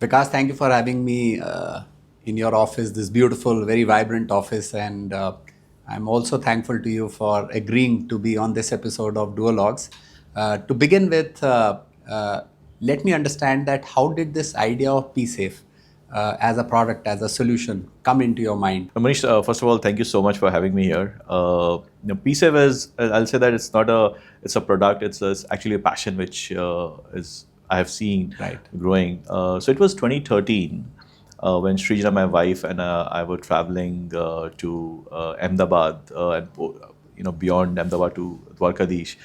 Vikas, thank you for having me in your office, this beautiful, very vibrant office. And I'm also thankful to you for agreeing to be on this episode of Duologues. To begin with, let me understand that how did this idea of PSafe as a product, as a solution come into your mind? Manish, first of all, thank you so much for having me here. PSave is, I'll say that it's a product. It's actually a passion which is I have seen Right. growing. So it was 2013 when Srijana, my wife, and I were traveling to Ahmedabad and beyond Ahmedabad to Dwarkadish.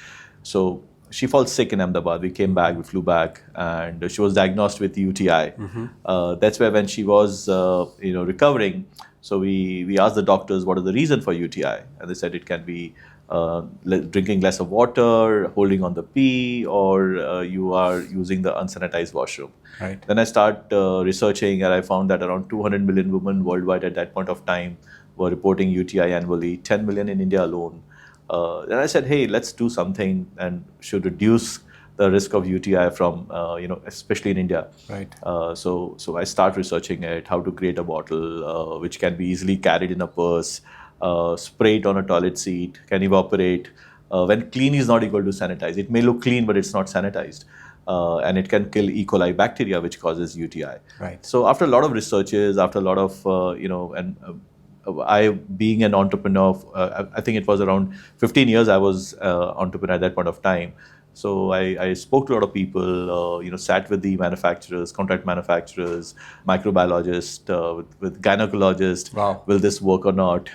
So she falls sick in Ahmedabad. We came back, we flew back, and she was diagnosed with UTI. That's where when she was, recovering. So we asked the doctors what is the reason for UTI, and they said it can be drinking less of water, holding on the pee, or you are using the unsanitized washroom. Right. Then I start researching, and I found that around 200 million women worldwide at that point of time were reporting UTI annually, 10 million in India alone. Then I said, hey, let's do something and should reduce the risk of UTI from, especially in India. Right. So I start researching it, how to create a bottle which can be easily carried in a purse, spray it on a toilet seat, can evaporate. When clean is not equal to sanitize. It may look clean, but it's not sanitized. And it can kill E. coli bacteria, which causes UTI. Right. So after a lot of researches, after a lot of, I being an entrepreneur, I think it was around 15 years I was entrepreneur at that point of time. So I spoke to a lot of people, sat with the manufacturers, contract manufacturers, microbiologists, with gynecologists. Wow. Will this work or not?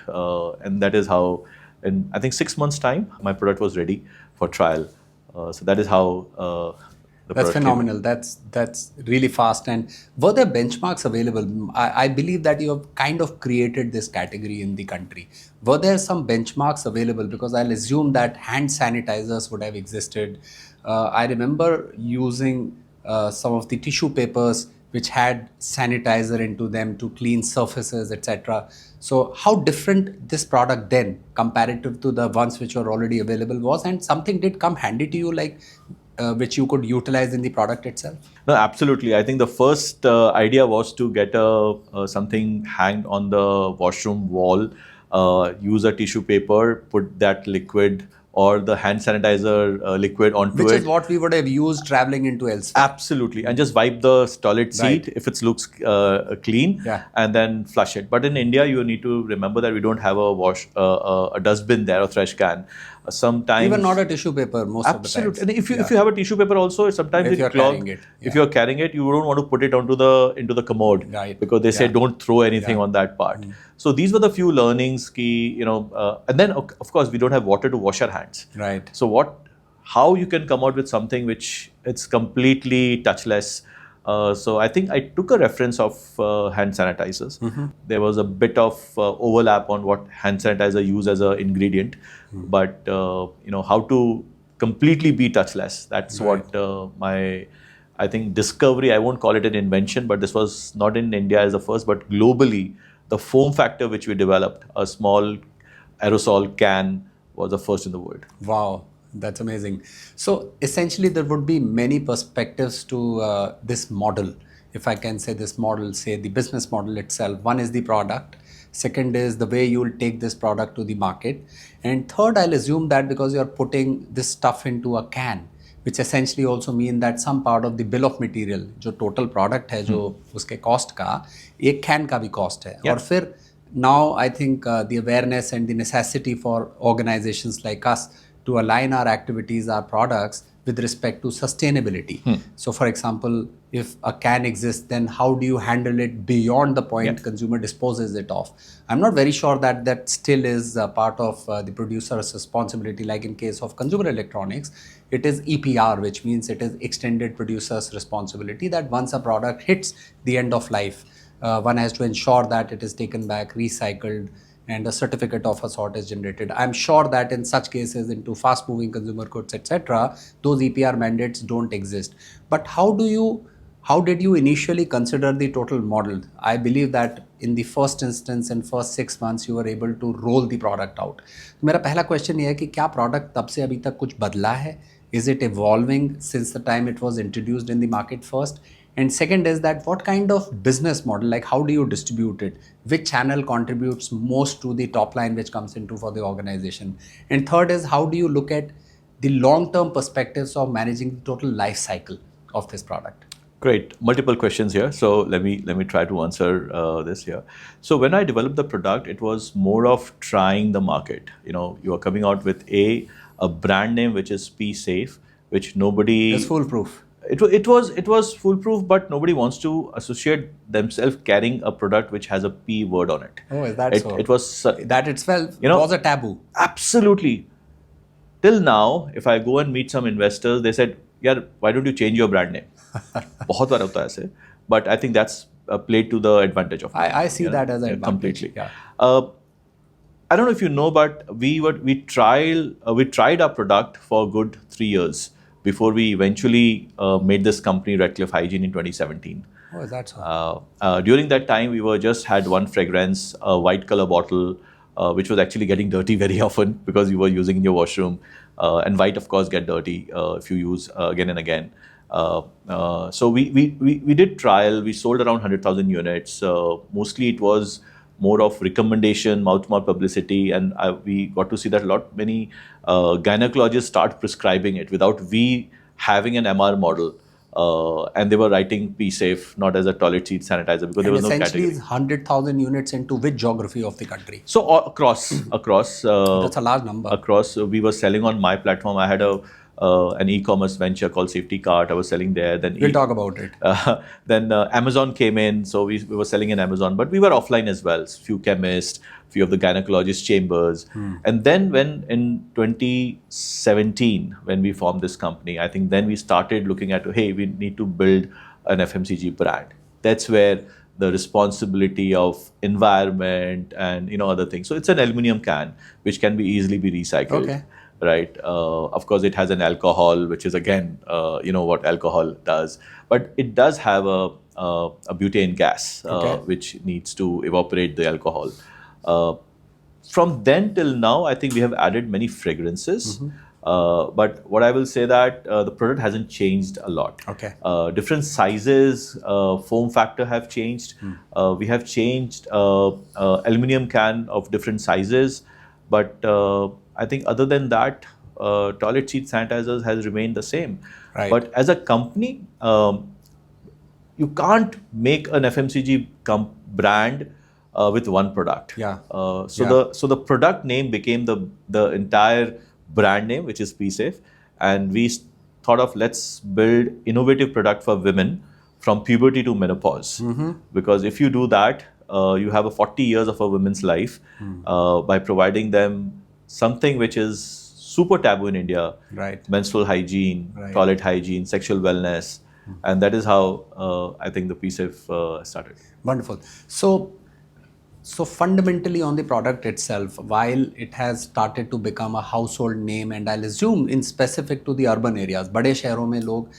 And that is how, in I think 6 months' time, my product was ready for trial. So that is how the That's product came. phenomenal. That's really fast. And were there benchmarks available? I believe that you have kind of created this category in the country. Were there some benchmarks available? Because I'll assume that hand sanitizers would have existed. I remember using some of the tissue papers which had sanitizer into them to clean surfaces, etc. So how different this product then comparative to the ones which were already available was, and something did come handy to you, like which you could utilize in the product itself? No, absolutely. I think the first idea was to get something hanged on the washroom wall, use a tissue paper, put that liquid or the hand sanitizer liquid onto Which it. is what we would have used traveling into elsewhere. Absolutely. And just wipe the toilet seat Right. if it looks clean, Yeah. and then flush it. But in India, you need to remember that we don't have a dustbin there, a trash can. Sometimes Even not a tissue paper most of the absolutely. time. And if you have a tissue paper also, sometimes If it you're clogs. carrying it, If yeah. you're carrying it, you don't want to put it into the commode, Right. because they say Yeah. don't throw anything Yeah. on that part. So these were the few learnings. And then of course we don't have water to wash our hands. Right. So how you can come out with something which it's completely touchless. So I think I took a reference of hand sanitizers. There was a bit of overlap on what hand sanitizer use as an ingredient, but how to completely be touchless. That's Right. what I think discovery. I won't call it an invention, but this was not in India as the first, but globally, the foam factor which we developed, a small aerosol can, was the first in the world. Wow, that's amazing. So essentially, there would be many perspectives to this model. If I can say this model, say the business model itself. One is the product. Second is the way you will take this product to the market. And third, I'll assume that because you're putting this stuff into a can, which essentially also mean that some part of the bill of material, जो total product है, जो उसके cost का, एक can का भी cost है. Yeah. और फिर now I think the awareness and the necessity for organizations like us to align our activities, our products with respect to sustainability. So for example, if a can exists, then how do you handle it beyond the point consumer disposes it off? I'm not very sure that that still is part of the producer's responsibility. Like in case of consumer electronics, it is EPR, which means it is extended producer's responsibility, that once a product hits the end of life, one has to ensure that it is taken back, recycled, and a certificate of a sort is generated. I'm sure that in such cases, into fast-moving consumer goods, etc., those EPR mandates don't exist. But how did you initially consider the total model? I believe that in the first instance, in first 6 months, you were able to roll the product out. तो मेरा पहला question ये है कि क्या product तब से अभी तक कुछ बदला है? Is it evolving since the time it was introduced in the market first? And second is that what kind of business model, like how do you distribute it? Which channel contributes most to the top line which comes into for the organization? And third is how do you look at the long-term perspectives of managing the total life cycle of this product? Great, multiple questions here. So let me try to answer this here. So when I developed the product, it was more of trying the market. You are coming out with a brand name which is P safe, which nobody. It's foolproof. It was foolproof, but nobody wants to associate themselves carrying a product which has a P word on it. Oh, is that so? It was that itself was a taboo. Absolutely. Till now, if I go and meet some investors, they said, "Yeah, why don't you change your brand name?" बहुत बार होता है ऐसे, but I think that's played to the advantage of. I see that as an advantage. Completely. Yeah. I don't know if you know, but we tried our product for a good 3 years before we eventually made this company Redcliffe Hygiene in 2017. Oh, is that so? During that time, we just had one fragrance, a white color bottle, which was actually getting dirty very often because you were using in your washroom. And white, of course, get dirty if you use again and again. So we did trial. We sold around 100,000 units. Mostly it was more of recommendation, mouth-to-mouth publicity, and we got to see that many gynecologists start prescribing it without we having an MR model. And they were writing P safe, not as a toilet seat sanitizer, because there was no category. Essentially, 100,000 units into which geography of the country? So across. That's a large number. Across, we were selling on my platform. I had an e-commerce venture called Safety Cart. I was selling there. Then we'll talk about it. Then Amazon came in, so we were selling in Amazon, but we were offline as well. Few chemists, few of the gynecologist chambers. And then when in 2017, when we formed this company, I think then we started looking at, hey, we need to build an FMCG brand. That's where the responsibility of environment and other things. So it's an aluminum can which can be easily be recycled. Okay. Right. Of course, it has an alcohol, which is again, what alcohol does, but it does have a butane gas, which needs to evaporate the alcohol. From then till now, I think we have added many fragrances. But what I will say that the product hasn't changed a lot. Okay. Different sizes, form factor have changed. We have changed aluminum can of different sizes, but I think other than that, toilet seat sanitizers has remained the same. Right. But as a company, you can't make an FMCG brand with one product. Yeah. So the product name became the entire brand name, which is PSafe, and we thought of let's build innovative product for women from puberty to menopause. Because if you do that, you have a 40 years of a woman's life by providing them something which is super taboo in India, right? Menstrual hygiene, toilet hygiene, sexual wellness, and that is how I think the PSafe started. Wonderful. So fundamentally on the product itself, while it has started to become a household name, and I'll assume in specific to the urban areas, बड़े शहरों में लोग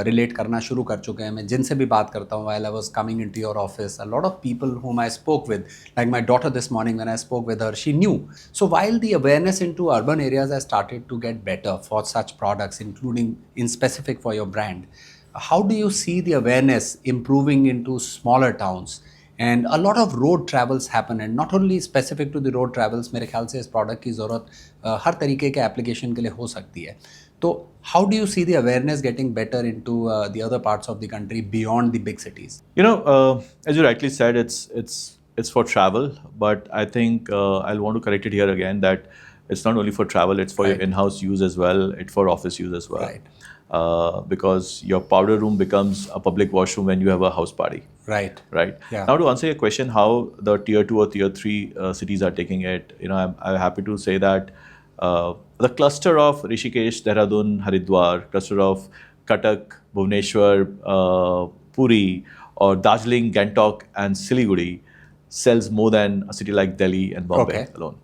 relate करना शुरू कर चुके हैं. मैं जिनसे भी बात करता हूँ, while I was coming into your office, a lot of people whom I spoke with, like my daughter this morning when I spoke with her, she knew. So while the awareness into urban areas has started to get better for such products, including in specific for your brand, how do you see the awareness improving into smaller towns? And a lot of road travels happen, and not only specific to the road travels, मेरे ख्याल से इस product की ज़रूरत हर तरीके के application के लिए हो सकती है. तो how do you see the awareness getting better into the other parts of the country beyond the big cities? As you rightly said, it's for travel, but I think I'll want to correct it here again that it's not only for travel, it's for your in-house use as well, it's for office use as well. Right. Because your powder room becomes a public washroom when you have a house party. Right. Yeah. Now to answer your question, how the tier 2 or tier 3 cities are taking it, I'm happy to say that the cluster of Rishikesh, Dehradun, Haridwar, cluster of Cuttack, Bhubaneswar, Puri, or Darjeeling, Gangtok, and Siliguri sells more than a city like Delhi and Bombay alone.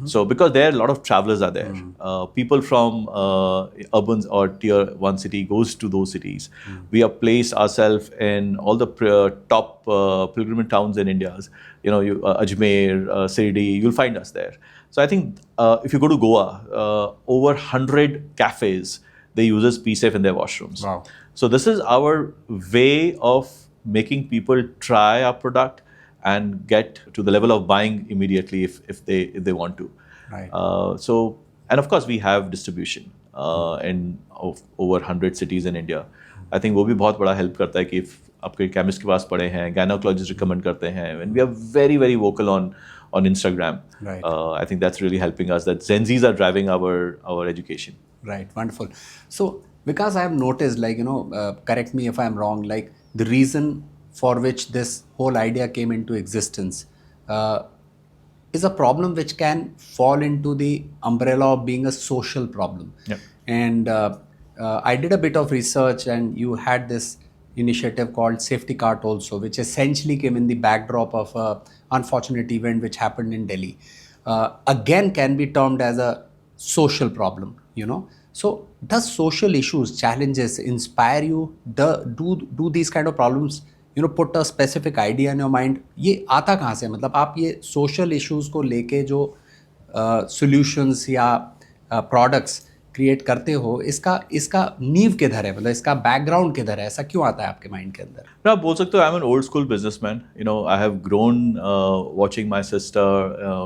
So because there a lot of travelers are there, people from urban or tier 1 city goes to those cities. We have placed ourselves in all the top pilgrimage towns in India. Ajmer, Sirdi, you'll find us there. So I think if you go to Goa, over 100 cafes they uses PSafe in their washrooms. Wow. So this is our way of making people try our product and get to the level of buying immediately if they want to. Right. So, and of course we have distribution in over 100 cities in India. I think वो भी बहुत बड़ा help करता है कि if आपके chemist के पास पड़े हैं, gynecologist recommend करते हैं, and we are very vocal on Instagram. Right. I think that's really helping us. That Gen Zs are driving our education. Right, wonderful. So, because I have noticed, like, correct me if I'm wrong, like the reason for which this whole idea came into existence is a problem which can fall into the umbrella of being a social problem. Yep. And I did a bit of research, and you had this initiative called Safety Cart also, which essentially came in the backdrop of a unfortunate event which happened in Delhi. Again, can be termed as a social problem, So, does social issues, challenges inspire you? Do these kind of problems, put a specific idea in your mind? ये आता कहाँ से? मतलब आप ये social issues को लेके जो solutions या products क्रिएट करते हो, इसका नींव किधर है, मतलब इसका बैकग्राउंड किधर है, ऐसा क्यों आता है आपके माइंड के अंदर? आप बोल सकते हो I am an old school businessman. I have grown watching my sister.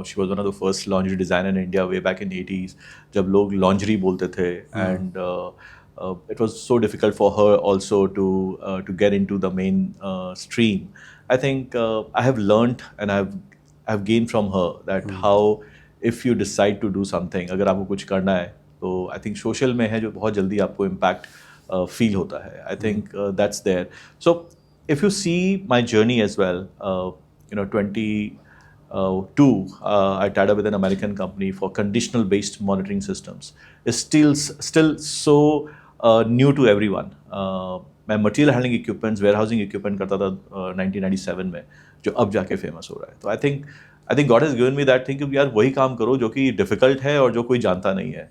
She was one of the first lingerie designer in India way back in 80s, जब लोग lingerie बोलते थे, and it was so difficult for her also to get into the main stream. I think I have learned and I've gained from her that how if you decide to do something, अगर आपको कुछ करना है तो I think social में है जो बहुत जल्दी आपको इम्पैक्ट फील होता है. I think that's there. So if you see my journey as well, 22 I tied up with an American company for conditional based monitoring systems. It's still so new to everyone. मैं material handling equipments, warehousing equipment करता था 1997 में, जो अब जाके famous हो रहा है. तो I think God has given me that thing कि यार वही काम करो जो कि डिफिकल्ट है और जो कोई जानता नहीं है.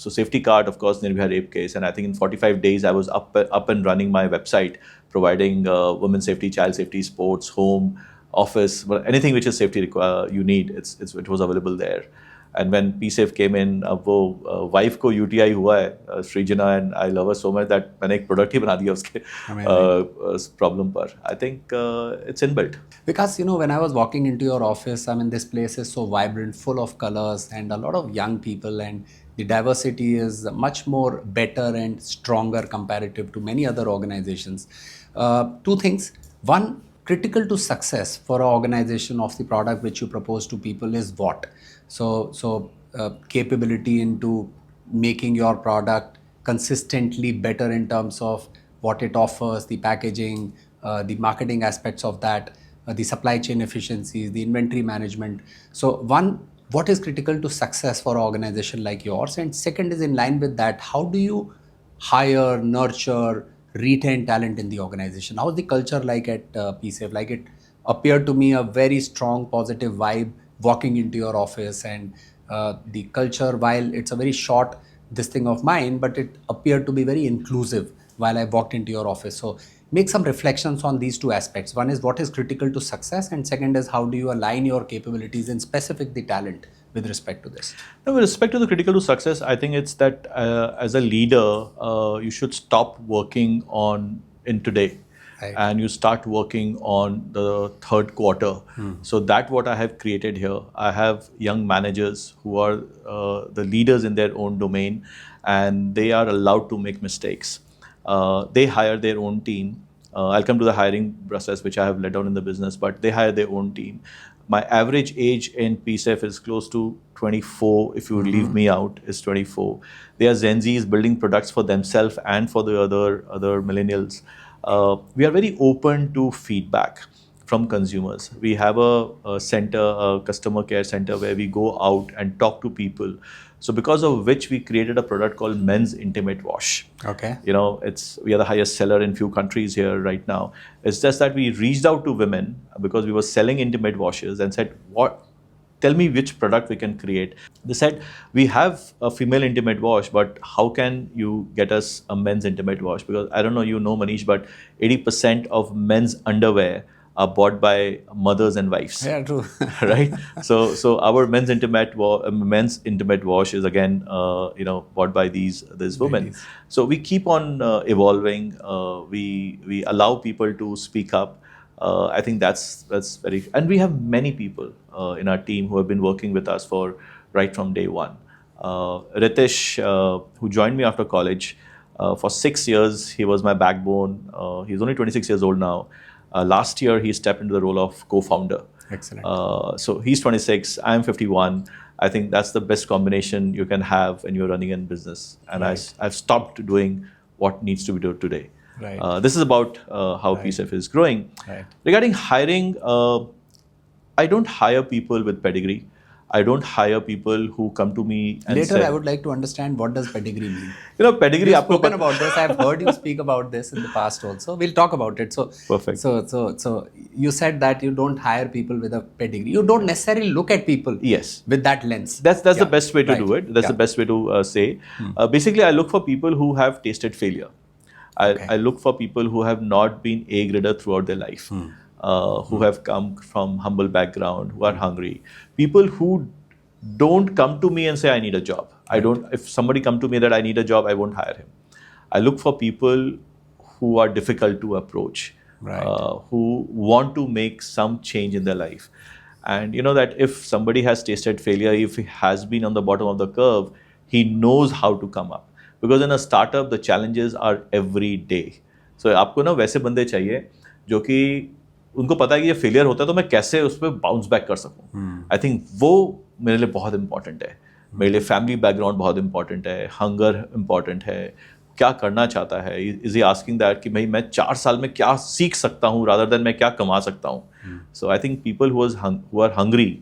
So safety card, of course, Nirbhaya rape case, and I think in 45 days I was up and running my website, providing women's safety, child safety, sports, home, office, anything which is safety you need. It was available there. And when PSafe came in, वो wife को UTI हुआ है, Srijana, and I love her so much that मैंने एक product ही बना दिया उसके problem पर. I think it's inbuilt. Because when I was walking into your office, I mean, this place is so vibrant, full of colors, and a lot of young people, and the diversity is much more better and stronger comparative to many other organizations. Two things. One, critical to success for an organization of the product which you propose to people is what? So capability into making your product consistently better in terms of what it offers, the packaging, the marketing aspects of that, the supply chain efficiencies, the inventory management. So one, what is critical to success for an organization like yours? And second is in line with that, how do you hire, nurture, retain talent in the organization? How is the culture like at PSafe? Like, it appeared to me a very strong positive vibe walking into your office, and the culture, while it's a very short this thing of mine, but it appeared to be very inclusive while I walked into your office. So make some reflections on these two aspects. One is what is critical to success, and second is how do you align your capabilities and specific the talent with respect to this? Now, with respect to the critical to success, I think it's that as a leader, you should stop working in today. Right. And you start working on the third quarter. So that's what I have created here. I have young managers who are the leaders in their own domain, and they are allowed to make mistakes. They hire their own team. I'll come to the hiring process, which I have led on in the business, but they hire their own team. My average age in PSafe is close to 24. If you leave me out, is 24. They are Gen Zs building products for themselves and for the other millennials. We are very open to feedback from consumers. We have a center, a customer care center, where we go out and talk to people. So because of which we created a product called Men's Intimate Wash. Okay. We are the highest seller in few countries here right now. It's just that we reached out to women because we were selling intimate washes and said, tell me which product we can create. They said, we have a female intimate wash, but how can you get us a men's intimate wash? Because I don't know, Manish, but 80% of men's underwear are bought by mothers and wives. Yeah, true. Right. So our men's intimate wash is again bought by these women. Ladies. So we keep on evolving. We allow people to speak up. I think that's very, and we have many people in our team who have been working with us for right from day one. Ritesh, who joined me after college, for 6 years he was my backbone. He's only 26 years old now. Last year he stepped into the role of co-founder. Excellent. So he's 26, I'm 51. I think that's the best combination you can have when you're running a business. And Right. I've stopped doing what needs to be done today. Right. This is about how PSF is growing. Right. Regarding hiring, I don't hire people with pedigree. I don't hire people who come to me and Later, say, I would like to understand what does pedigree mean. Pedigree. You've आपको spoken about this. I've heard you speak about this in the past also. We'll talk about it. So, Perfect. So you said that you don't hire people with a pedigree. You don't necessarily look at people. Yes. With that lens. That's Yeah. the best way to Right. do it. That's Yeah. the best way to say. Basically, I look for people who have tasted failure. Okay. I look for people who have not been A grader throughout their life, who have come from humble background, who are hungry. People who don't come to me and say, I need a job. I don't. If somebody come to me that I need a job, I won't hire him. I look for people who are difficult to approach, Right. who want to make some change in their life. And you know that if somebody has tasted failure, if he has been on the bottom of the curve, he knows how to come up. Because in a startup, the challenges are every day. So आपको ना वैसे बंदे चाहिए जो कि उनको पता है कि ये फेलियर होता है तो मैं कैसे उस पर बाउंस बैक कर सकूं. आई थिंक वो मेरे लिए बहुत इंपॉर्टेंट है. मेरे लिए फैमिली बैकग्राउंड बहुत इंपॉर्टेंट है, हंगर इंपॉर्टेंट है, क्या करना चाहता है. इज ही आस्किंग दैट कि भाई मैं 4 साल में क्या सीख सकता हूँ रादर देन मैं क्या कमा सकता हूँ. So I think people who are hungry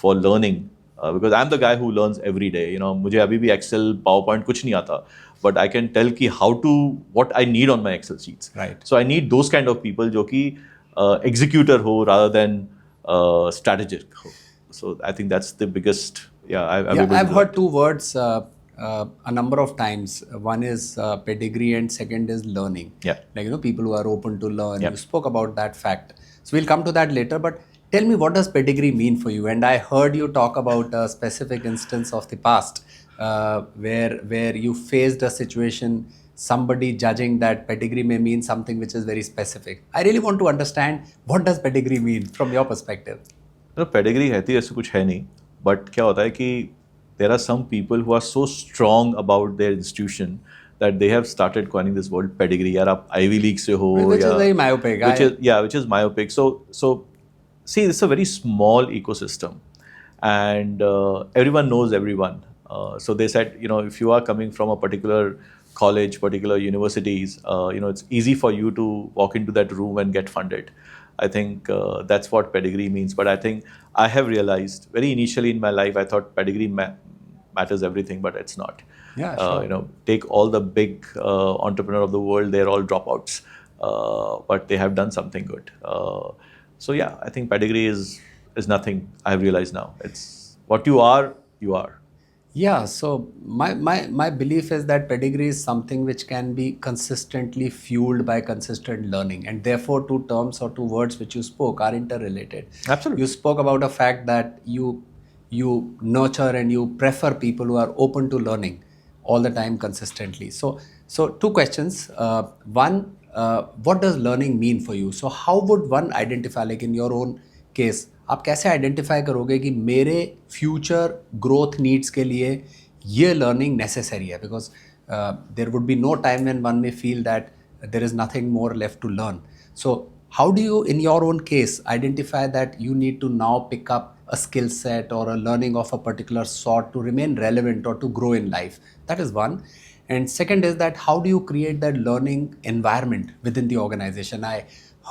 for learning, because I am the guy who learns every day. मुझे अभी भी एक्सेल पावर पॉइंट कुछ नहीं आता, बट आई कैन टेल कि how to what I need on my Excel sheets. Right. So I need those kind of people जो कि executor ho rather than strategic ho. So I think that's the biggest. I've heard two words a number of times. One is pedigree and second is learning. Yeah. Like, people who are open to learn. Yeah. You spoke about that fact. So we'll come to that later, but tell me, what does pedigree mean for you? And I heard you talk about a specific instance of the past where you faced a situation, somebody judging that pedigree may mean something which is very specific. I really want to understand, what does pedigree mean from your perspective? Pedigree है तो ऐसे कुछ है नहीं, but क्या होता है कि there are some people who are so strong about their institution that they have started coining this word pedigree. यार आप Ivy League से हो, Which is very myopic. Which is myopic. So see, it's a very small ecosystem, and everyone knows everyone. So they said, if you are coming from a particular college, particular universities, it's easy for you to walk into that room and get funded. I think that's what pedigree means. But I think I have realized very initially in my life, I thought pedigree matters everything, but it's not. Yeah, sure. Take all the big entrepreneur of the world, they're all dropouts, but they have done something good. So yeah, I think pedigree is nothing. I have realized now. It's what you are, you are. Yeah, so my belief is that pedigree is something which can be consistently fueled by consistent learning, and therefore two terms or two words which you spoke are interrelated. Absolutely. You spoke about a fact that you nurture and you prefer people who are open to learning all the time consistently. So two questions. One, what does learning mean for you? So how would one identify, like in your own case, आप कैसे identify करोगे कि मेरे future growth needs के लिए ये learning necessary है? Because there would be no time when one may feel that there is nothing more left to learn. So how do you in your own case identify that you need to now pick up a skill set or a learning of a particular sort to remain relevant or to grow in life? That is one. And second is that how do you create that learning environment within the organization? I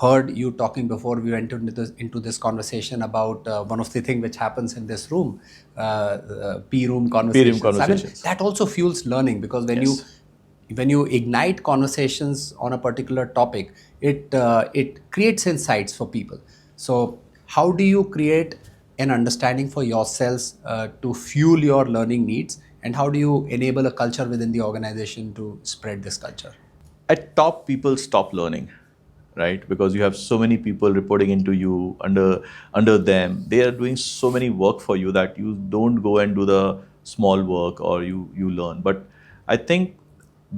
heard you talking before we went into this conversation about one of the things which happens in this room, P room conversations. conversations. That also fuels learning, because when you ignite conversations on a particular topic, it creates insights for people. So how do you create an understanding for yourselves to fuel your learning needs, and how do you enable a culture within the organization to spread this culture? At top, people stop learning. right? Because you have so many people reporting into you, under them. They are doing so many work for you that you don't go and do the small work, or you learn. But I think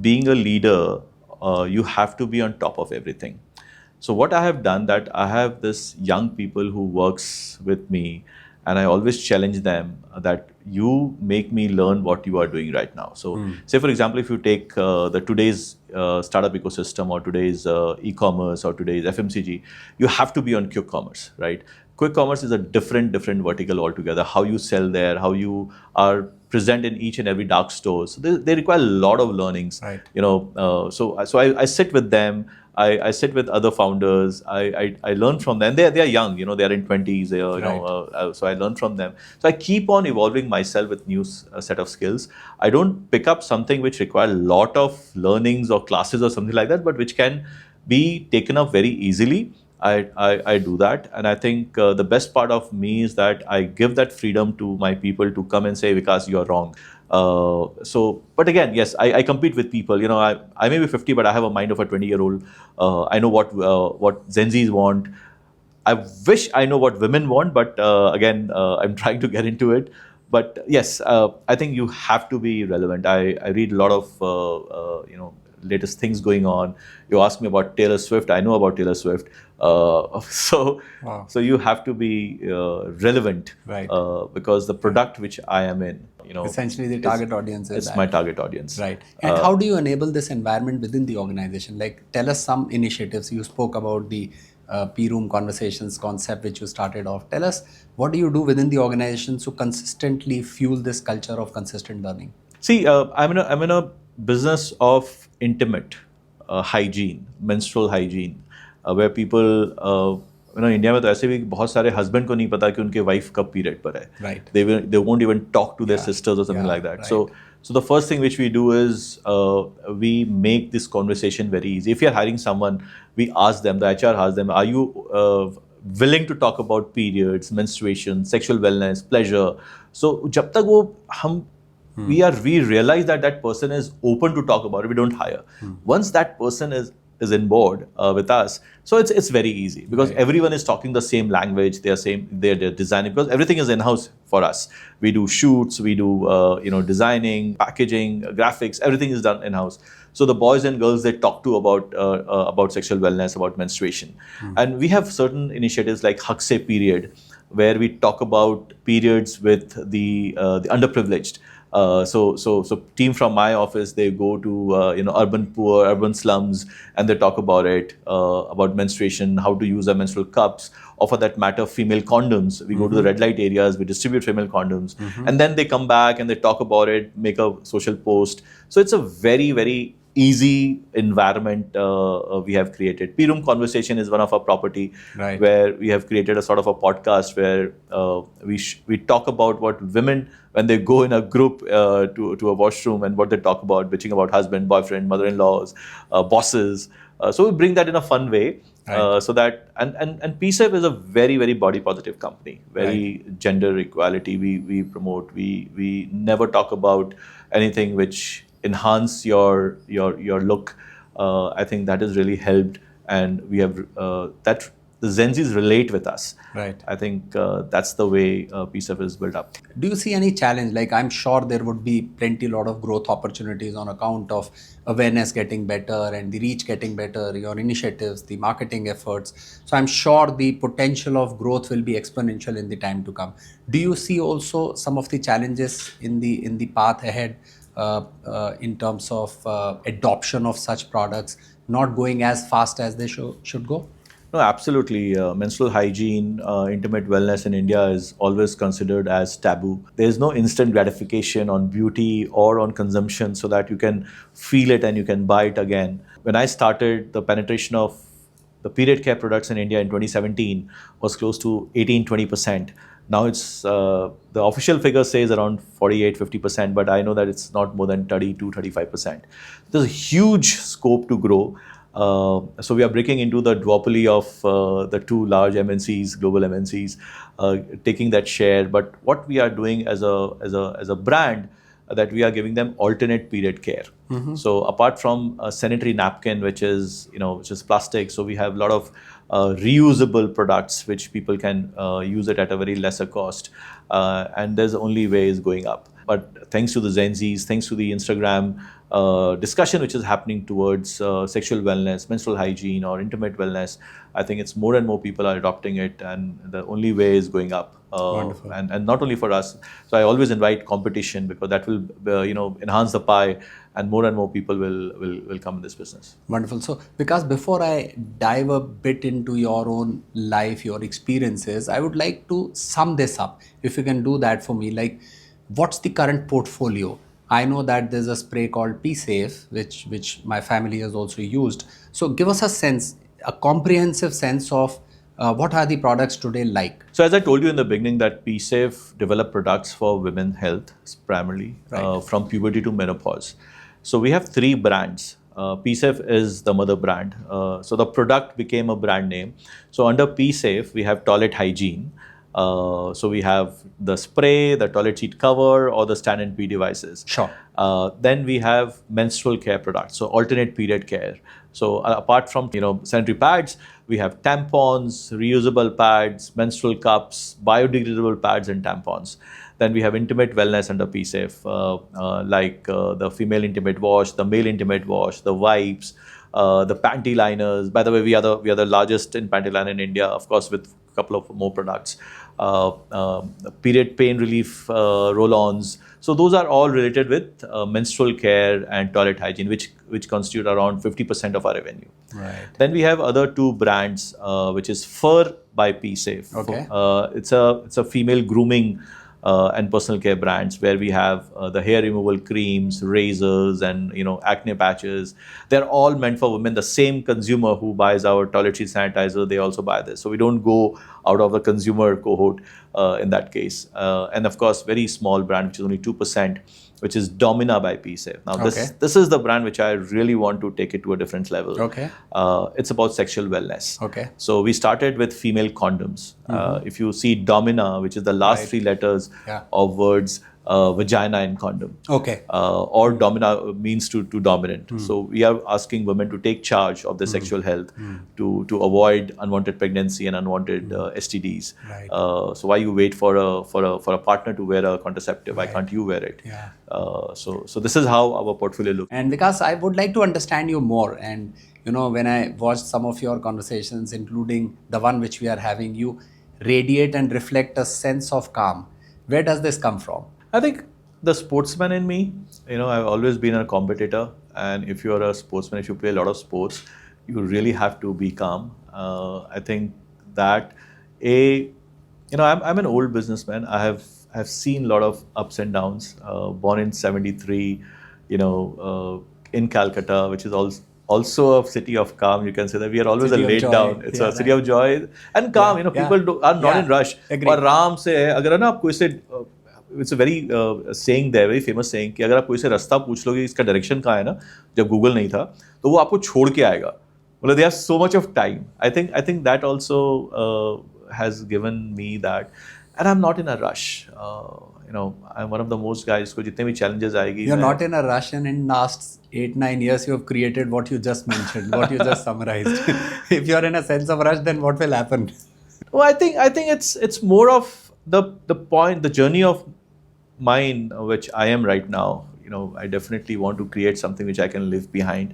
being a leader, you have to be on top of everything. So what I have done, that I have this young people who works with me, and I always challenge them that you make me learn what you are doing right now. So say for example, if you take the today's startup ecosystem, or today's e-commerce, or today's FMCG, you have to be on quick commerce, right? Quick commerce is a different vertical altogether. How you sell there, how you are present in each and every dark store. So they require a lot of learnings. Right. So I sit with them. I sit with other founders. I learn from them. They are young. They are in 20s. They are, so I learn from them. So I keep on evolving myself with new set of skills. I don't pick up something which require a lot of learnings or classes or something like that, but which can be taken up very easily. I do that, and I think the best part of me is that I give that freedom to my people to come and say, Vikas, you are wrong. But again, yes, I compete with people. I may be 50, but I have a mind of a 20-year-old. I know what Gen Zs want. I wish I know what women want, but again, I'm trying to get into it. But yes, I think you have to be relevant. I read a lot of latest things going on. You ask me about Taylor Swift. I know about Taylor Swift. So you have to be relevant, Right. Because the product which I am in, essentially the target audience is it's my target audience. Right. And how do you enable this environment within the organization? Like, tell us some initiatives. You spoke about the P-room conversations concept, which you started off. Tell us, what do you do within the organization to consistently fuel this culture of consistent learning? See, I'm in a business of intimate hygiene, menstrual hygiene, where people, India में तो ऐसे भी बहुत सारे husband को नहीं पता कि उनके wife कब period पर है. Right. They won't even talk to their sisters or something like that. Right. So the first thing which we do is we make this conversation very easy. If you're hiring someone, we ask them, the HR asks them, are you willing to talk about periods, menstruation, sexual wellness, pleasure? So जब तक वो हम we realize that person is open to talk about it, we don't hire. Once that person is in board with us, so it's very easy, because everyone is talking the same language. They're designing, because everything is in-house for us. We do shoots, we do designing, packaging, graphics, everything is done in-house. So the boys and girls, they talk to about sexual wellness, about menstruation. And we have certain initiatives like Hak Se Period, where we talk about periods with the underprivileged. So team from my office, they go to urban slums, and they talk about it, about menstruation, how to use our menstrual cups, or for that matter, female condoms. We go to the red light areas, we distribute female condoms, and then they come back and they talk about it, make a social post. So it's a very, very easy environment we have created. P-Room Conversation is one of our property, where we have created a sort of a podcast where we talk about what women, when they go in a group to a washroom, and what they talk about, bitching about husband, boyfriend, mother-in-laws, bosses. So we bring that in a fun way. So that and PSAP is a very, very body positive company, very gender equality we promote. We never talk about anything which enhance your look. I think that has really helped, and we have that the Gen Zs relate with us. Right. I think that's the way PSAP is built up. Do you see any challenge? Like, I'm sure there would be lot of growth opportunities on account of awareness getting better and the reach getting better, your initiatives, the marketing efforts. So I'm sure the potential of growth will be exponential in the time to come. Do you see also some of the challenges in the path ahead in terms of adoption of such products not going as fast as they should go? No, absolutely. Menstrual hygiene, intimate wellness in India is always considered as taboo. There is no instant gratification on beauty or on consumption, so that you can feel it and you can buy it again. When I started, the penetration of the period care products in India in 2017 was close to 18-20%. Now it's the official figure says around 48-50%, but I know that it's not more than 32-35%. There's a huge scope to grow. So we are breaking into the duopoly of the two large MNCs, global MNCs, taking that share. But what we are doing as a brand, that we are giving them alternate period care. So apart from a sanitary napkin, which is plastic, so we have a lot of reusable products which people can use it at a very lesser cost, and there's only way is going up. But thanks to the Gen Zs, thanks to the Instagram discussion which is happening towards sexual wellness, menstrual hygiene, or intimate wellness, I think it's more and more people are adopting it, and the only way is going up. Wonderful. And not only for us. So I always invite competition, because that will enhance the pie, and more people will come in this business. Wonderful. So, because before I dive a bit into your own life, your experiences, I would like to sum this up. If you can do that for me, like, what's the current portfolio? I know that there's a spray called P-Safe, which my family has also used. So, give us a sense, a comprehensive sense of what are the products today like? So as I told you in the beginning, that P-Safe developed products for women health primarily, Right. from puberty to menopause. So we have 3 brands. P-Safe is the mother brand. So the product became a brand name. So under P-Safe, we have toilet hygiene. So we have the spray, the toilet seat cover, or the stand and pee devices. Sure. Then we have menstrual care products, so alternate period care. So apart from sanitary pads, we have tampons, reusable pads, menstrual cups, biodegradable pads, and tampons. Then we have intimate wellness under P-Safe, like the female intimate wash, the male intimate wash, the wipes, the panty liners. By the way, we are the largest in panty liner in India, of course, with a couple of more products. Period pain relief roll-ons. So those are all related with menstrual care and toilet hygiene, which constitute around 50% of our revenue. Right. Then we have other 2 brands, which is Fur by P-Safe. Okay. It's a female grooming and personal care brands, where we have the hair removal creams, razors, and acne patches. They're all meant for women. The same consumer who buys our toilet sheet sanitizer, they also buy this. So we don't go out of the consumer cohort in that case. And of course, very small brand, which is only 2%, which is Domina by P-Safe. Now, this is the brand which I really want to take it to a different level. Okay. It's about sexual wellness. Okay. So we started with female condoms. If you see Domina, which is the last Right. 3 letters Yeah. of words vagina in condom. Okay. Or domina means to dominant. So we are asking women to take charge of their sexual health, to avoid unwanted pregnancy and unwanted STDs. Right. So why you wait for a partner to wear a contraceptive? Why can't you wear it? Yeah. So this is how our portfolio looks. And because I would like to understand you more, and when I watched some of your conversations, including the one which we are having, you radiate and reflect a sense of calm. Where does this come from? I think the sportsman in me, I've always been a competitor. And if you're a sportsman, if you play a lot of sports, you really have to be calm. I think that I'm an old businessman. I have seen a lot of ups and downs. Born in '73, in Calcutta, which is also a city of calm. You can say that we are always City a of laid joy. down. It's Yeah, a city of joy and calm. Yeah, People are not yeah. in rush. Agreed. और आराम से है. अगर है ना आप कोई से it's a very saying there, very famous saying, कि अगर आप कोई से रास्ता पूछ लोगे इसका डायरेक्शन कहाँ है ना, जब गूगल नहीं था, तो वो आपको छोड़ के आएगा. Well, they have so much of time. I think that also has given me that, and I'm not in a rush. I'm one of the most guys को जितने भी challenges आएगी. You're not in a rush, and in last 8-9 years, you have created what you just mentioned, what you just summarized. If you're in a sense of rush, then what will happen? Well, I think it's more of the point, the journey of mine, which I am right now. I definitely want to create something which I can leave behind.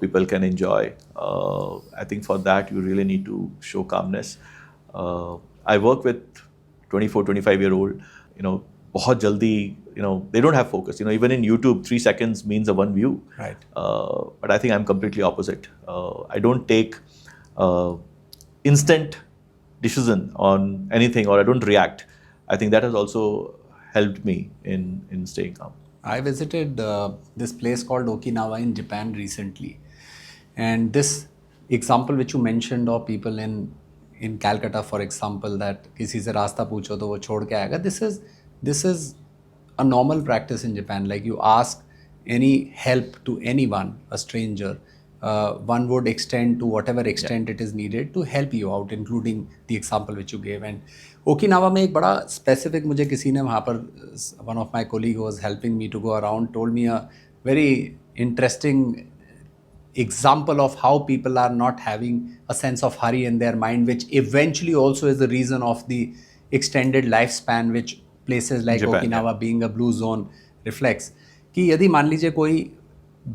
People can enjoy. I think for that you really need to show calmness. I work with 24, 25-year-old. बहुत जल्दी, they don't have focus. Even in YouTube, 3 seconds means a 1 view. Right. But I think I'm completely opposite. I don't take instant decision on anything, or I don't react. I think that has also helped me in staying calm. I visited this place called Okinawa in Japan recently, and this example which you mentioned of people in Calcutta, for example, that किसी से रास्ता पूछो तो वो छोड़ के आएगा. This is a normal practice in Japan. Like, you ask any help to anyone, a stranger, one would extend to whatever extent it is needed to help you out, including the example which you gave. And Okinawa में एक बड़ा specific मुझे किसी ने वहाँ पर one of my colleague who was helping me to go around told me a very interesting example of how people are not having a sense of hurry in their mind, which eventually also is the reason of the extended lifespan which places like Japan, Okinawa being a blue zone reflects. कि यदि मान लीजिए कोई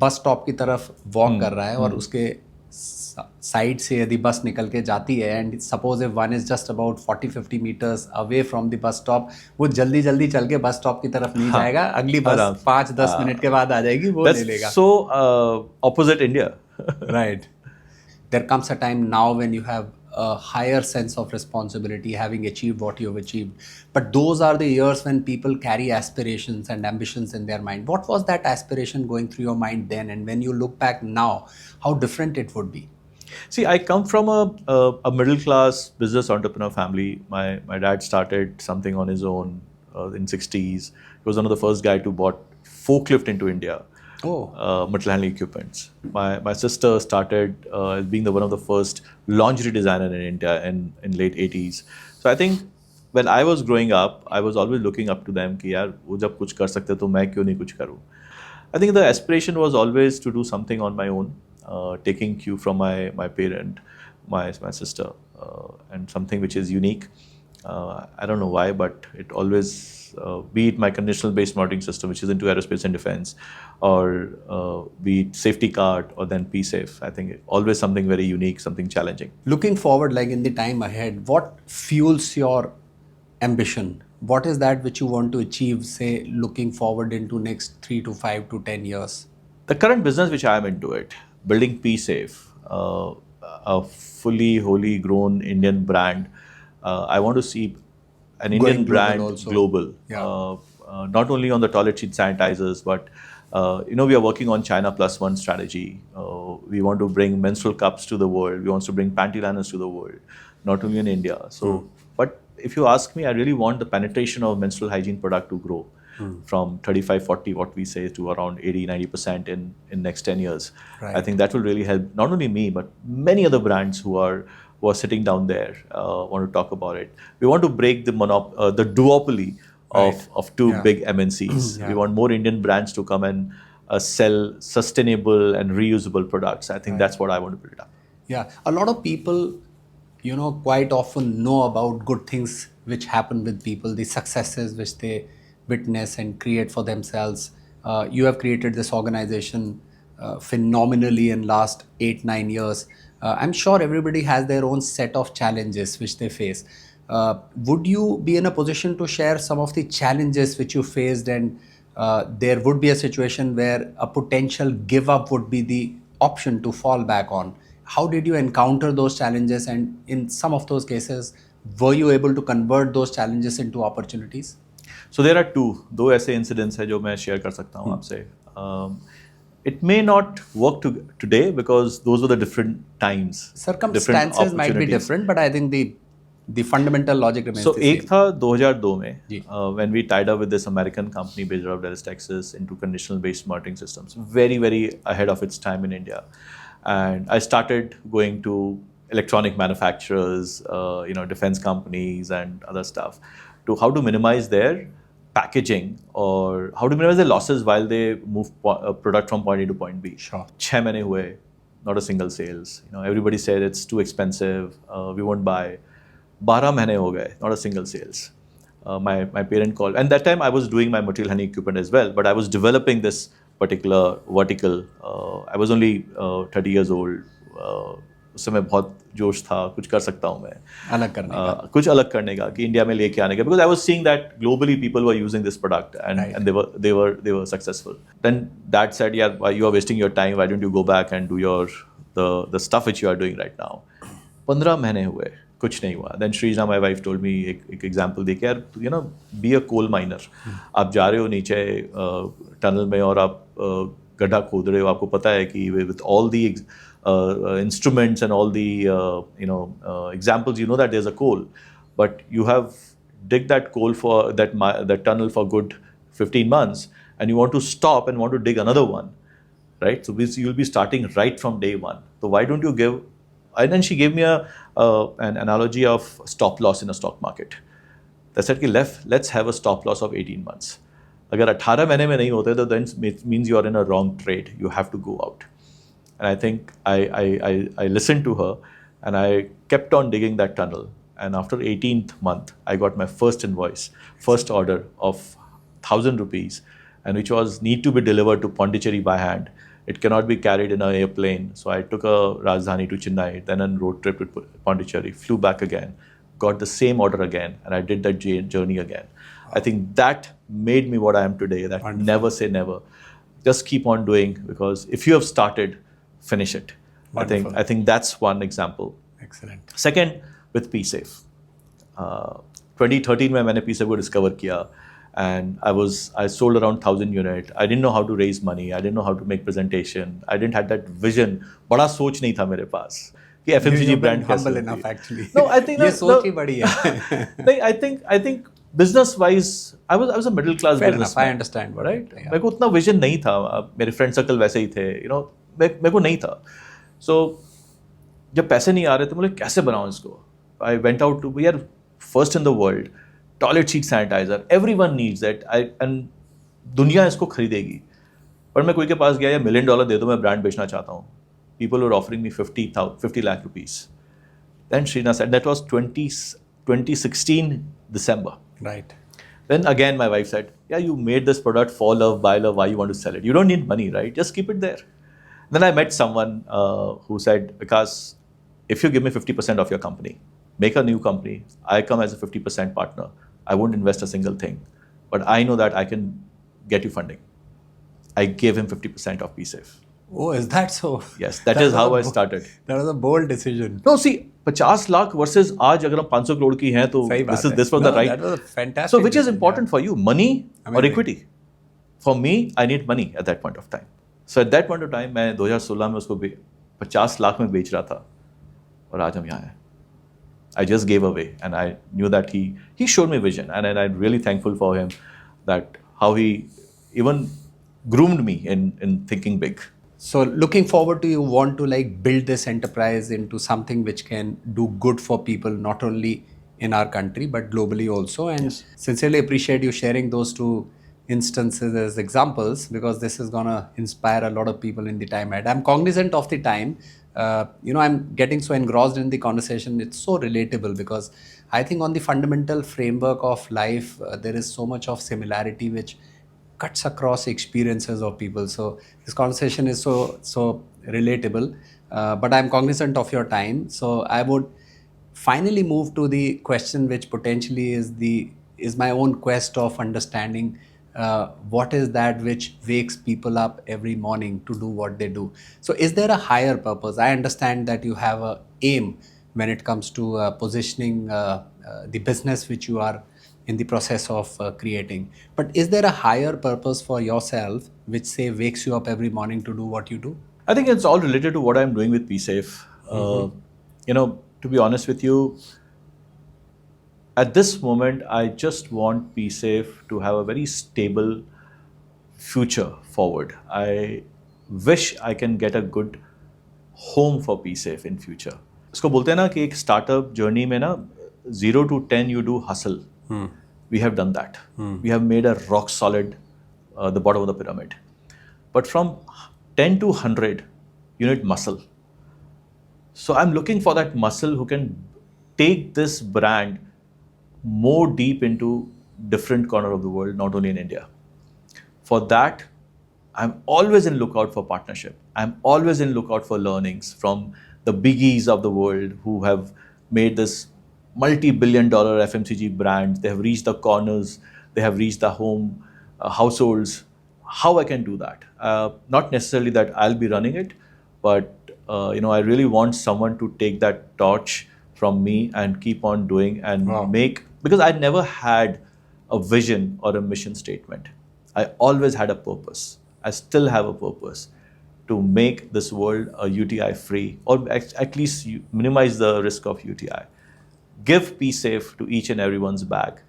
bus stop की तरफ walk कर रहा है और उसके साइड से यदि बस निकल के जाती है and suppose if one is just about 40-50 metres away from the bus stop, वो जल्दी जल्दी चल के बस स्टॉप की तरफ नहीं जाएगा, अगली बस 5-10 मिनट के बाद आ जाएगी, वो ले लेगा. So opposite India. Right. There comes a time now when you have a higher sense of responsibility, having achieved what you have achieved. But those are the years when people carry aspirations and ambitions in their mind. What was that aspiration going through your mind then? And when you look back now, how different it would be? See, I come from a middle class business entrepreneur family. My dad started something on his own in 60s. He was one of the first guy to bought forklift into India. Material handling equipments. My sister started as being one of the first lingerie designer in India in late 80s. So I think when I was growing up, I was always looking up to them कि यार वो जब कुछ कर सकते तो मैं क्यों नहीं कुछ करूँ. I think the aspiration was always to do something on my own, taking cue from my parent, my sister, and something which is unique. I don't know why, but it always, be it my conditional based monitoring system, which is into aerospace and defense, or be it safety card, or then P-Safe. I think always something very unique, something challenging. Looking forward, like in the time ahead, what fuels your ambition? What is that which you want to achieve, say, looking forward into next 3 to 5 to 10 years? The current business which I am into it, building P-Safe, a fully, wholly grown Indian brand. I want to see an Indian brand also. Global. Yeah. Not only on the toilet sheet sanitizers, but we are working on China Plus One strategy. We want to bring menstrual cups to the world. We want to bring panty liners to the world, not only in India. So, but if you ask me, I really want the penetration of menstrual hygiene product to grow from 35-40, what we say, to around 80-90% in next 10 years. Right. I think that will really help not only me, but many other brands who are sitting down there, want to talk about it. We want to break the duopoly of two big MNCs. Yeah. We want more Indian brands to come and sell sustainable and reusable products. I think that's what I want to build up. Yeah, a lot of people, quite often know about good things which happen with people, the successes which they witness and create for themselves. You have created this organization phenomenally in last 8-9 years. I'm sure everybody has their own set of challenges which they face. Would you be in a position to share some of the challenges which you faced, and there would be a situation where a potential give up would be the option to fall back on? How did you encounter those challenges, and in some of those cases, were you able to convert those challenges into opportunities? So there are दो ऐसे incidents हैं जो मैं share कर सकता हूँ आपसे. It may not work today because those were the different times. Circumstances might be different, but I think the fundamental logic remains the same. एक था 2002 में, when we tied up with this American company based out of Dallas, Texas, into conditional based monitoring systems, very, very ahead of its time in India. And I started going to electronic manufacturers, defense companies and other stuff, to how to minimize their packaging or how to minimize their losses while they move a product from point A to point B. Sure. 6 महीने हुए, not a single sales. Everybody said it's too expensive, we won't buy. 12 महीने हो गए, not a single sales. My parent called, and that time I was doing my material handling equipment as well, but I was developing this particular vertical. I was only 30 years old. उस समय बहुत जोश था, कुछ कर सकता हूँ मैं, कुछ अलग करने का, कि इंडिया में लेके आने का, because I was seeing that globally people were using this product and they were successful. Then dad said, yeah, you are wasting your time, why don't you go back and do the stuff which you are doing right now. 15 महीने हुए, कुछ नहीं हुआ. Then Srijana, my wife, told me एक example दे के, यार be a coal miner. आप जा रहे हो नीचे टनल में और आप गड्ढा खोद रहे हो, आपको पता है कि with all the instruments and all the examples, that there's a coal, but you have dig that coal for that tunnel for good 15 months, and you want to stop and want to dig another one. right? So you'll be starting right from day one. So why don't you give? And then she gave me an analogy of stop loss in a stock market. They said कि let's have a stop loss of 18 months. अगर 18 महीने में नहीं होते तो then it means you are in a wrong trade. You have to go out. And I think I listened to her and I kept on digging that tunnel. And after 18th month, I got my first invoice, first order of 1,000 rupees, and which was need to be delivered to Pondicherry by hand. It cannot be carried in an airplane. So I took a Rajdhani to Chennai, then a road trip to Pondicherry, flew back again, got the same order again, and I did that journey again. I think that made me what I am today, that Wonderful. Never say never. Just keep on doing, because if you have started, finish it. Wonderful. I think that's one example. Excellent. Second, with PSafe. 2013 में मैंने PSafe को discover किया, and I sold around 1,000 units. I didn't know how to raise money. I didn't know how to make presentation. I didn't have that vision. बड़ा सोच नहीं था मेरे पास कि FMCG brand कैसे humble होती enough है. actually. No, I think ये सोच ही बड़ी है. नहीं, I think business wise, I was a middle class Fair businessman. enough. I understand. Right? Yeah. मेरे को उतना vision नहीं था. मेरे friend circle वैसे ही थे. मेरे को नहीं था. So जब पैसे नहीं आ रहे तो मुझे कैसे बनाऊं इसको? I went out to, we are first in the world, toilet seat sanitizer, everyone needs that, and दुनिया इसको खरीदेगी. पर मैं कोई के पास गया, या $1 million दे दो, मैं ब्रांड बेचना चाहता हूँ. People were offering me 50 lakh rupees. Then Srina said, that was 2016 December. Right. Then again my wife said, yeah, you made this product for love, by love, why you want to sell it? You don't need money, right? Just keep it there. Then I met someone who said, Vikas, if you give me 50% of your company, make a new company, I come as a 50% partner. I won't invest a single thing, but I know that I can get you funding. I gave him 50% of PSafe. Oh, is that so? Yes, that is how I started. That was a bold decision. No, see, 50 lakh versus आज अगर हम 500 crore की हैं तो this was the right. That was a fantastic. So which is decision, important for you, money or Amazing. equity? For me, I need money at that point of time. So at that point of time, मैं 2016 में उसको 50 लाख में बेच रहा था और आज हम यहाँ हैं. I just gave away, and I knew that he showed me vision, and I'm really thankful for him that how he even groomed me in thinking big. So looking forward to, you want to like build this enterprise into something which can do good for people, not only in our country but globally also. And Yes. Sincerely appreciate you sharing those two instances as examples, because this is gonna inspire a lot of people in the time ahead. I'm cognizant of the time. I'm getting so engrossed in the conversation. It's so relatable, because I think on the fundamental framework of life, there is so much of similarity which cuts across experiences of people. So this conversation is so relatable. But I'm cognizant of your time. So I would finally move to the question which potentially is my own quest of understanding what is that which wakes people up every morning to do what they do. So is there a higher purpose? I understand that you have a aim when it comes to positioning the business which you are in the process of creating. But is there a higher purpose for yourself which say wakes you up every morning to do what you do? I think it's all related to what I'm doing with PSafe. To be honest with you, at this moment, I just want PSafe to have a very stable future forward. I wish I can get a good home for PSafe in future. इसको बोलते हैं ना कि एक startup journey में ना 0 to 10 you do hustle. We have done that. We have made a rock solid the bottom of the pyramid. But from 10 to 100, you need muscle. So I'm looking for that muscle who can take this brand more deep into different corner of the world, not only in India. For that, I'm always in lookout for partnership. I'm always in lookout for learnings from the biggies of the world who have made this multi-billion-dollar FMCG brands. They have reached the corners. They have reached the home households. How I can do that? Not necessarily that I'll be running it, but I really want someone to take that torch from me and keep on doing and make, because I never had a vision or a mission statement. I always had a purpose. I still have a purpose to make this world a UTI free, or at least minimize the risk of UTI. Give PSafe to each and everyone's bag,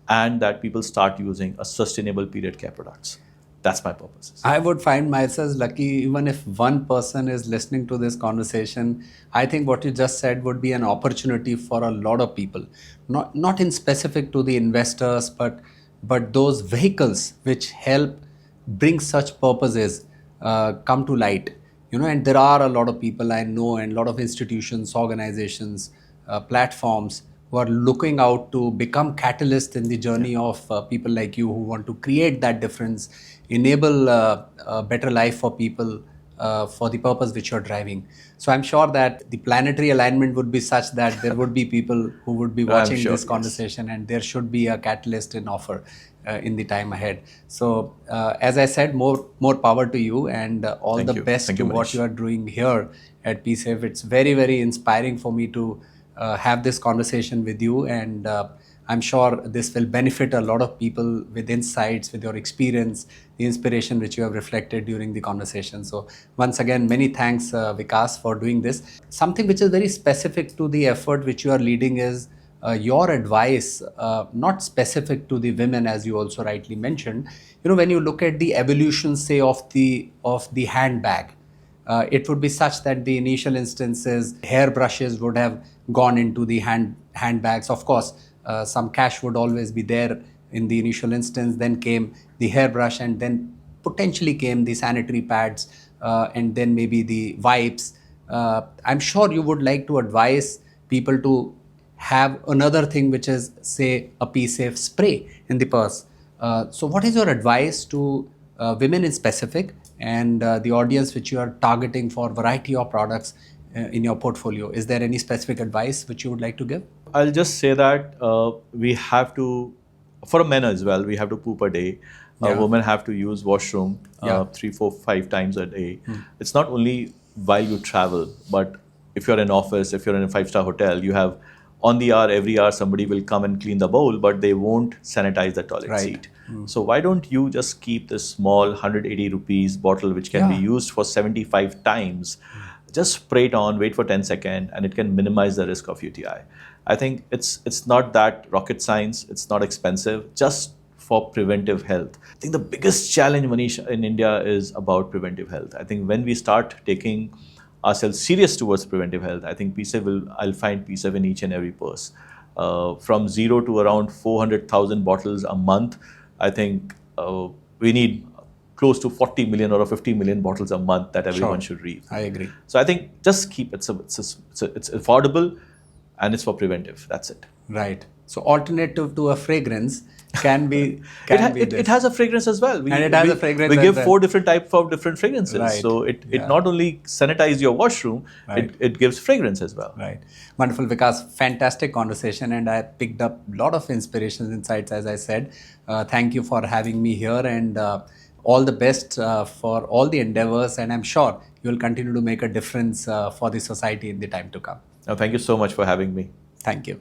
and that people start using a sustainable period care products. That's my purpose. I would find myself lucky even if one person is listening to this conversation. I think what you just said would be an opportunity for a lot of people, not in specific to the investors, but those vehicles which help bring such purposes come to light. And there are a lot of people I know and a lot of institutions, organizations, platforms who are looking out to become catalysts in the journey of people like you who want to create that difference, enable a better life for people for the purpose which you're driving. So I'm sure that the planetary alignment would be such that there would be people who would be watching sure, this yes. conversation, and there should be a catalyst in offer in the time ahead. So as I said, more power to you, and all Thank the you. best Thank to you, what Manish. you are doing here at PSAFE. It's very, very inspiring for me to have this conversation with you, and I'm sure this will benefit a lot of people with insights, with your experience, the inspiration which you have reflected during the conversation. So once again, many thanks, Vikas, for doing this. Something which is very specific to the effort which you are leading is your advice, not specific to the women, as you also rightly mentioned. When you look at the evolution, say, of the handbag, it would be such that the initial instances, hairbrushes would have gone into the handbags. Of course, some cash would always be there in the initial instance. Then came the hairbrush, and then potentially came the sanitary pads, and then maybe the wipes. I'm sure you would like to advise people to have another thing, which is, say, a PSAFE spray in the purse. So what is your advice to women in specific, and the audience which you are targeting for variety of products in your portfolio? Is there any specific advice which you would like to give? I'll just say that we have to, for men as well, we have to poop a day. Yeah. Women have to use washroom Yeah. 3, 4, 5 times a day. It's not only while you travel, but if you're in office, if you're in a 5-star hotel, you have on the hour, every hour, somebody will come and clean the bowl, but they won't sanitize the toilet Right. seat. So why don't you just keep this small 180 rupees bottle, which can be Yeah. used for 75 times, just spray it on, wait for 10 seconds, and it can minimize the risk of UTI. I think it's not that rocket science, it's not expensive, just for preventive health. I think the biggest challenge, Manish, in India is about preventive health. I think when we start taking ourselves serious towards preventive health, I think I'll find PSAFE in each and every purse. From 0 to around 400,000 bottles a month, I think we need close to 40 million or 50 million bottles a month that everyone should read. I agree. So I think just keep it's affordable, and it's for preventive. That's it. Right. So alternative to a fragrance can be It has a fragrance as well. And it has a fragrance We as give well. 4 different types of different fragrances. Right. So it Yeah. not only sanitizes your washroom, Right. it gives fragrance as well. Right. Wonderful, Vikas. Fantastic conversation, and I picked up a lot of inspirations, insights, as I said. Thank you for having me here, and all the best for all the endeavors. And I'm sure you will continue to make a difference for the society in the time to come. Now, thank you so much for having me. Thank you.